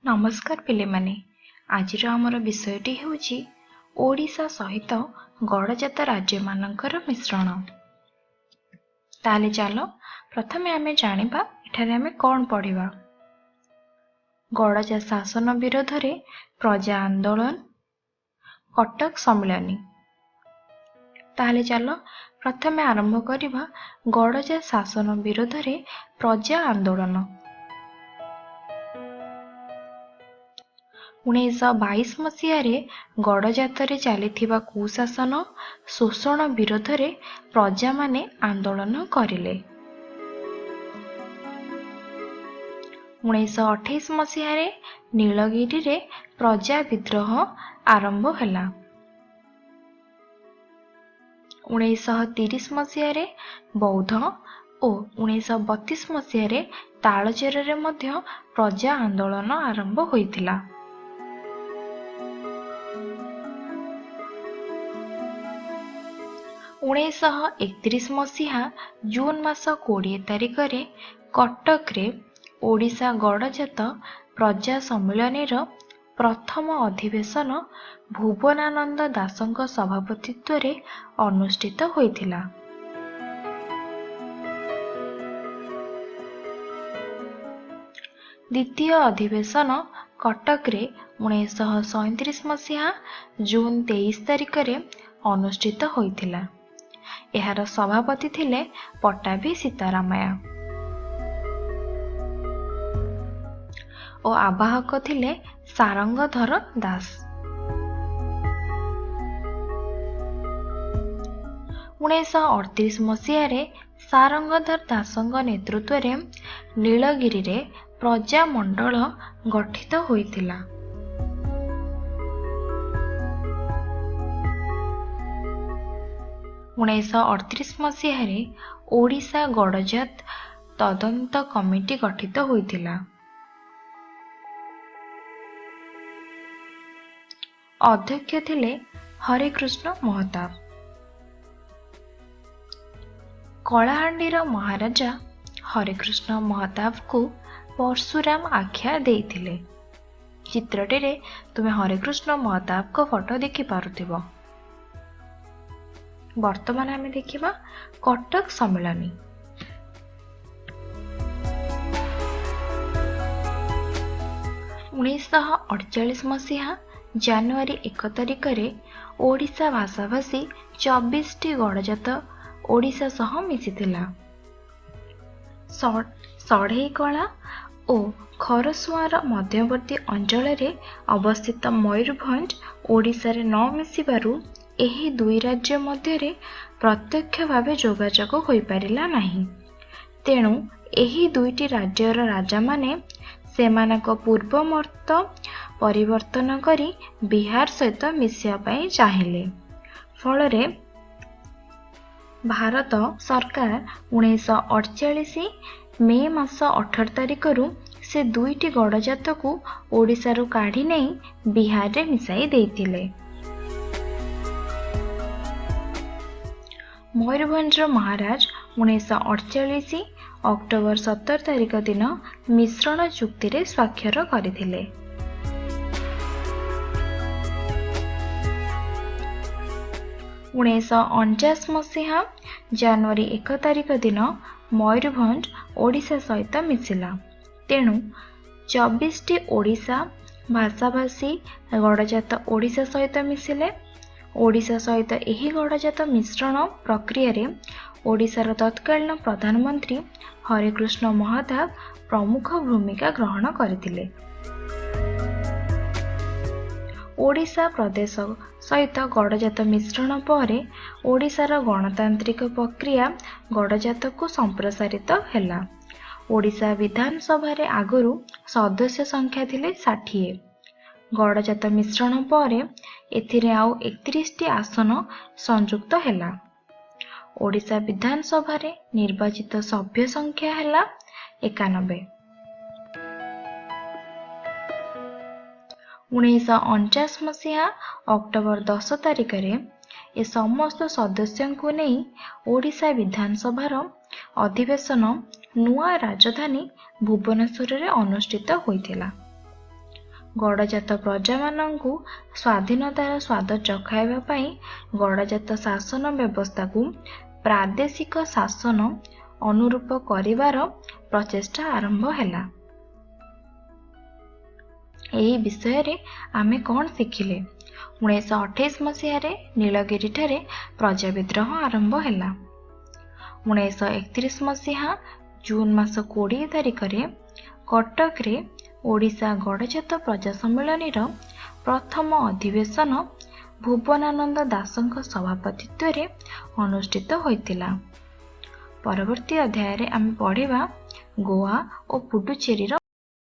नमस्कार पिले माने आजिर आमर विषयटी हेउची ओडिशा सहित गडजात राज्य मानकर मिश्रण। ताले चलो प्रथमे आमे जानिबा एठारे आमे कोन पढिबा। गडजा शासन विरोध रे प्रजा आंदोलन कटक सम्मेलनी। ताले चलो प्रथमे आरंभ करिबा गडजा शासन विरोध रे प्रजा आंदोलन। 1922 मसीहारे गडजातरे चलीथिबा कुशासन शोषण विरोध रे प्रजा माने आंदोलन करिले। 1928 मसीहारे नीलगिरी रे प्रजा विद्रोह आरंभ हैला। 1930 मसीहारे बौद्ध और 1932 मसीहारे तालचेर रे मध्य प्रजा आंदोलन आरंभ होइथिला। 1931 मसीहा जून मास 20 तारिख रे कटक रे ओडिशा गडजात प्रजा सम्मेलन प्रथम अधिवेशन भुवनानंद दासଙ୍କ सभापतित्व रे अनुष्ठित होइथिला। द्वितीय अधिवेशन कटक रे 1937 मसीहा जून 23 तारिख रे अनुष्ठित होइथिला। एहार सभापति थिले पट्टाभी सीतारामया और आवाहक थिले सारंगधर दास। 1938 मसीहारे सारंगधर दासଙ୍କ नेतृत्व रे नीलगिरी रे प्रजा मंडल गठित होइथिला। 1938 मसीहारे ओडिशा गडजात तदंत कमिटी गठित होइथिला। अध्यक्ष थिले हरिकृष्ण महताब। कलाहांडीर महाराजा हरिकृष्ण महताब को परशुराम आख्या देइथिले। चित्रटे रे तुमे हरिकृष्ण महताब को फोटो देखि पारुथिबो। वर्तमान आमे देखिबा कटक सम्मेलनी। 1948 मसीहा जनवरी 1 तारिख रे ओडिशा भाषाभाषी 24 टी गडजात ओडिशा सह मिसिथिला। सढ़ेईकला और खरसुआर मध्यवर्ती अंचल रे अवस्थित मयूरभंज ओडिशा रे न मिसिबारु एही दुई राज्य मध्य प्रत्यक्ष भावे जोगाजोग होई पारिला नाही। तेणु एही दुईटी राज्यर राजा माने सेमानक पूर्वमर्त परिवर्तन करी बिहार सहित मिसिया पई चाहिले। फलरे भारत सरकार 1948 मे मास 18 तारिख रु से दुईटी गडजात को ओडिशा रु काढ़ी नहीं बिहार रे मिसाई देइतिले। मयूरभंज महाराज 1948 अक्टोबर 17 तारिख दिन मिश्रण चुक्ति रे स्वाक्षर करथिले। 1949 मसीहा जनवरी 1 तारिख दिन मयूरभंज ओडिशा सहित मिसिला। तेणु 24 टी ओडिशा भाषाभाषी गडजात ओडिशा सहित मिसिले। ओडिशा सहित एही गडजात मिश्रण प्रक्रिया रे ओडिशार तत्कालीन प्रधानमंत्री हरिकृष्ण महताब प्रमुख भूमिका ग्रहण करथिले। ओडिशा प्रदेश सहित गडजात मिश्रण पर ओडिशार गणतांत्रिक प्रक्रिया गडजात को संप्रसारित हैला। ओडिशा विधानसभा रे आगरु सदस्य संख्या थिले 60। गडजात मिश्रण पर एथिरे आउ 31 टी आसन संयुक्त हैला। ओडिशा विधानसभा रे निर्वाचित सभ्य संख्या हैला 91। 1949 मसीहा अक्टोबर 10 तारिख रे ए समस्त सदस्यों को नहीं ओडिशा विधानसभार अधिवेशन नुआ राजधानी भुवनेश्वर रे अनुष्ठित होइथिला। ଗଡ଼ଜାତ ପ୍ରଜାମାନଙ୍କୁ ସ୍ୱାଧୀନତାର ସ୍ୱାଦ ଚଖାଇବା ପାଇଁ ଗଡ଼ଜାତ ଶାସନ ବ୍ୟବସ୍ଥାକୁ ପ୍ରାଦେଶିକ ଶାସନ ଅନୁରୂପ କରିବାର ପ୍ରଚେଷ୍ଟା ଆରମ୍ଭ ହେଲା। ଏହି ବିଷୟରେ ଆମେ କ'ଣ ଶିଖିଲେ? 1928 ମସିହାରେ ନୀଳଗିରିଠାରେ ପ୍ରଜା ବିଦ୍ରୋହ ଆରମ୍ଭ ହେଲା। 1931 ମସିହା ଜୁନ୍ ମାସ 20 ତାରିଖରେ କଟକରେ ଓଡ଼ିଶା ଗଡ଼ଜାତ ପ୍ରଜା ସମ୍ମିଳନୀର ପ୍ରଥମ ଅଧିବେଶନ ଭୁବନାନନ୍ଦ ଦାସଙ୍କ ସଭାପତିତ୍ୱରେ ଅନୁଷ୍ଠିତ ହୋଇଥିଲା। ପରବର୍ତ୍ତୀ ଅଧ୍ୟାୟରେ ଆମେ ପଢ଼ିବା ଗୋଆ ଓ ପୁଡୁଚେରୀର